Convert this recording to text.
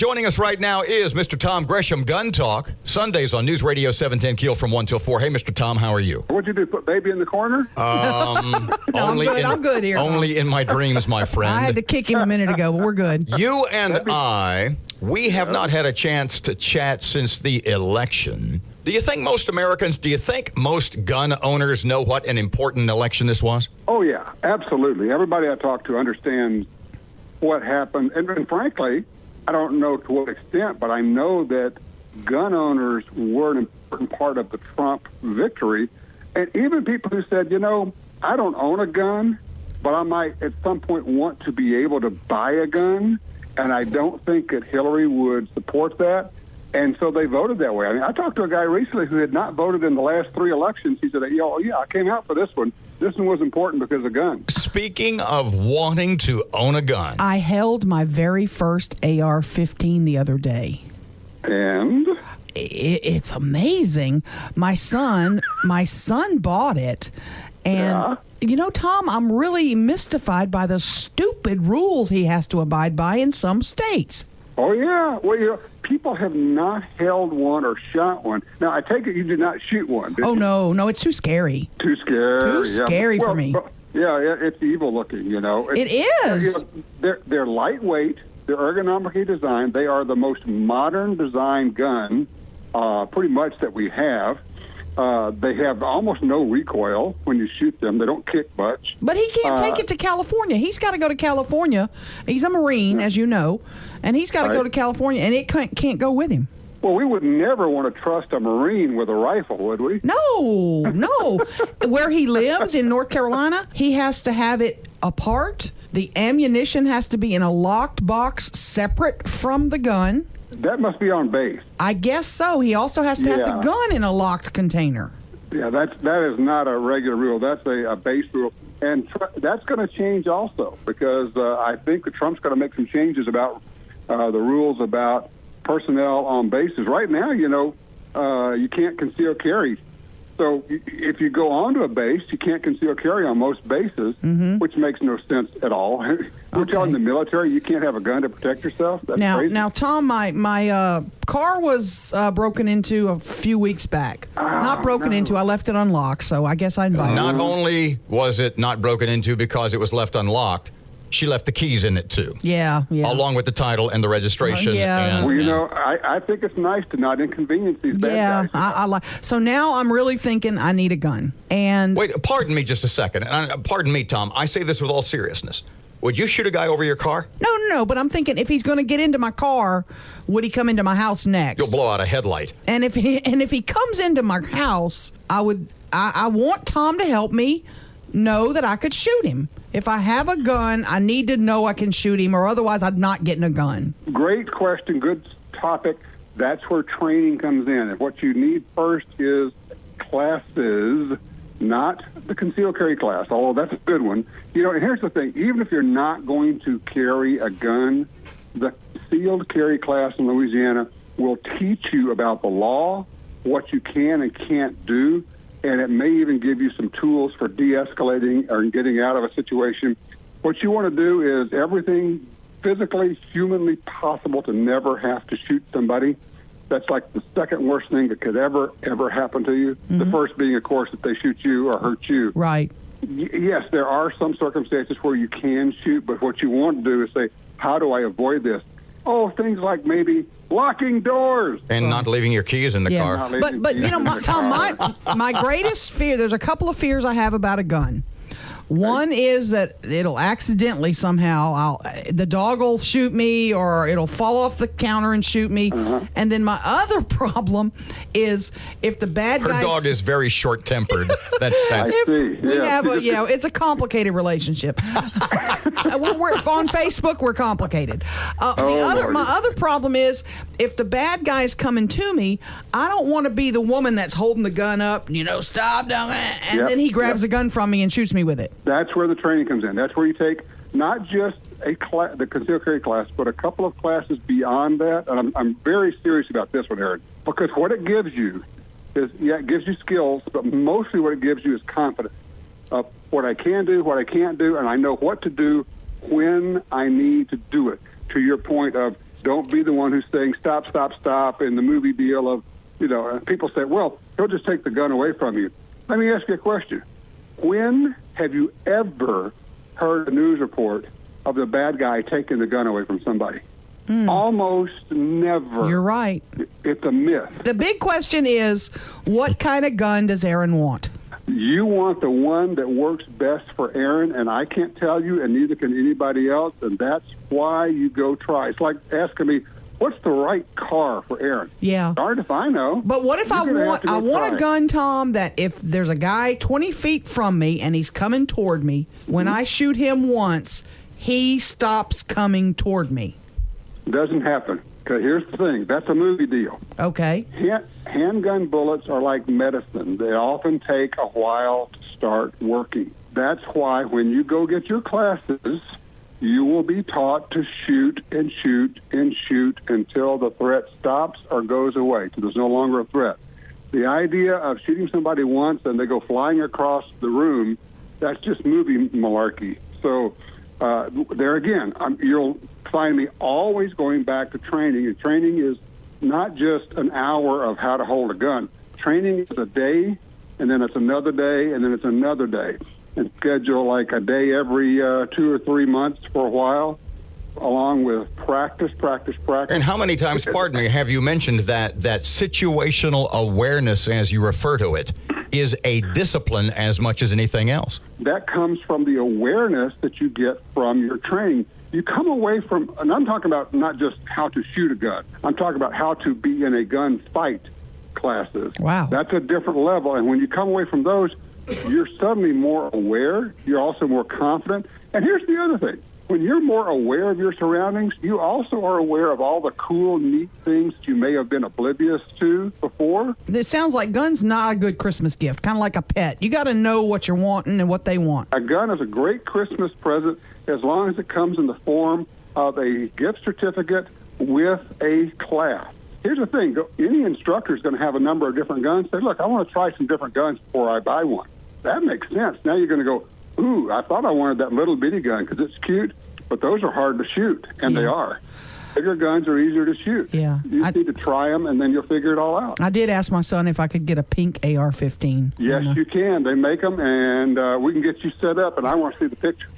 Joining us right now is Mr. Tom Gresham, Gun Talk, Sundays on News Radio 710 KEEL from 1 till 4. Hey, Mr. Tom, how are you? What'd you do, put baby in the corner? No, I'm good here. Only in my dreams, my friend. I had to kick him a minute ago, but we're good. You and we have not had a chance to chat since the election. Do you think most gun owners know what an important election this was? Oh, yeah, absolutely. Everybody I talk to understands what happened. And frankly, I don't know to what extent, but I know that gun owners were an important part of the Trump victory. And even people who said, I don't own a gun, but I might at some point want to be able to buy a gun. And I don't think that Hillary would support that. And so they voted that way. I mean, I talked to a guy recently who had not voted in the last 3 elections. He said, I came out for this one. This one was important because of guns. Speaking of wanting to own a gun. I held my very first AR-15 the other day. And? It's amazing. My son bought it. And, Tom, I'm really mystified by the stupid rules he has to abide by in some states. Oh, yeah. Well, people have not held one or shot one. Now, I take it you did not shoot one, did you? No, it's too scary. Too scary. Too scary for me. It's evil looking, It is. They're lightweight. They're ergonomically designed. They are the most modern design gun, pretty much, that we have. They have almost no recoil when you shoot them. They don't kick much. But he can't take it to California. He's got to go to California. He's a Marine, as you know, and he's got to go to California, and it can't go with him. Well, we would never want to trust a Marine with a rifle, would we? No. Where he lives in North Carolina, he has to have it apart. The ammunition has to be in a locked box separate from the gun. That must be on base. I guess so. He also has to have the gun in a locked container. Yeah, that is not a regular rule. That's a base rule. And that's going to change also because I think that Trump's going to make some changes about the rules about personnel on bases. Right now, you can't conceal carry. So if you go onto a base, you can't conceal carry on most bases, which makes no sense at all. We're telling the military you can't have a gun to protect yourself? That's crazy. Now, Tom, my car was broken into a few weeks back. Not broken into. I left it unlocked, so I guess I invited Not only was it not broken into because it was left unlocked, she left the keys in it, too. Yeah. Along with the title and the registration. I think it's nice to not inconvenience these bad guys. I like. So now I'm really thinking I need a gun. And wait, pardon me just a second. Pardon me, Tom. I say this with all seriousness. Would you shoot a guy over your car? No, but I'm thinking if he's going to get into my car, would he come into my house next? You'll blow out a headlight. And if he comes into my house, I want Tom to help me know that I could shoot him. If I have a gun, I need to know I can shoot him, or otherwise I'm not getting a gun. Great question, good topic. That's where training comes in. And what you need first is classes, not the concealed carry class, although that's a good one. Here's the thing. Even if you're not going to carry a gun, the concealed carry class in Louisiana will teach you about the law, what you can and can't do, and it may even give you some tools for de-escalating or getting out of a situation. What you want to do is everything physically, humanly possible to never have to shoot somebody. That's like the second worst thing that could ever happen to you. The first being, of course, that they shoot you or hurt you. Right. Yes, there are some circumstances where you can shoot, but what you want to do is say, how do I avoid this? Oh, things like maybe locking doors. And not leaving your keys in the car. But Tom, my greatest fear, there's a couple of fears I have about a gun. One is that it'll accidentally somehow, the dog will shoot me or it'll fall off the counter and shoot me. And then my other problem is if the bad guy... Her dog is very short-tempered. It's a complicated relationship. We're on Facebook, we're complicated. My other problem is if the bad guy's coming to me, I don't want to be the woman that's holding the gun up, stop, don't, and then he grabs the gun from me and shoots me with it. That's where the training comes in. That's where you take not just the concealed carry class, but a couple of classes beyond that. And I'm very serious about this one, Erin, because what it gives you is, it gives you skills, but mostly what it gives you is confidence of what I can do, what I can't do, and I know what to do when I need to do it. To your point of Don't be the one who's saying stop, stop, stop in the movie deal of, and people say, well, he'll just take the gun away from you. Let me ask you a question. When have you ever heard a news report of the bad guy taking the gun away from somebody? Almost never. You're right. It's a myth. The big question is, what kind of gun does Erin want? You want the one that works best for Erin, and I can't tell you, and neither can anybody else, and that's why you go try. It's like asking me, what's the right car for Erin? Yeah. Hard if I know. But what if I want a gun, Tom, that if there's a guy 20 feet from me and he's coming toward me, when I shoot him once, he stops coming toward me? Doesn't happen. Because here's the thing. That's a movie deal. Okay. Handgun bullets are like medicine. They often take a while to start working. That's why when you go get your classes, you will be taught to shoot and shoot and shoot until the threat stops or goes away, so there's no longer a threat. The idea of shooting somebody once and they go flying across the room, that's just movie malarkey. So there again, you'll find me always going back to training, and training is not just an hour of how to hold a gun. Training is a day, and then it's another day, and then it's another day. And schedule like a day every 2 or 3 months for a while, along with practice. And how many times, pardon me, have you mentioned that situational awareness, as you refer to it, is a discipline as much as anything else? That comes from the awareness that you get from your training. You come away from, and I'm talking about not just how to shoot a gun, I'm talking about how to be in a gun fight classes. Wow. That's a different level. And when you come away from those, you're suddenly more aware. You're also more confident. And here's the other thing. When you're more aware of your surroundings, you also are aware of all the cool, neat things you may have been oblivious to before. It sounds like guns not a good Christmas gift, kind of like a pet. You got to know what you're wanting and what they want. A gun is a great Christmas present as long as it comes in the form of a gift certificate with a class. Here's the thing. Any instructor is going to have a number of different guns. Say, look, I want to try some different guns before I buy one. That makes sense. Now you're going to go, ooh, I thought I wanted that little bitty gun because it's cute, but those are hard to shoot, and they are. Bigger guns are easier to shoot. Yeah. You just need to try them, and then you'll figure it all out. I did ask my son if I could get a pink AR-15. Yes, you can. They make them, and we can get you set up, and I want to see the picture.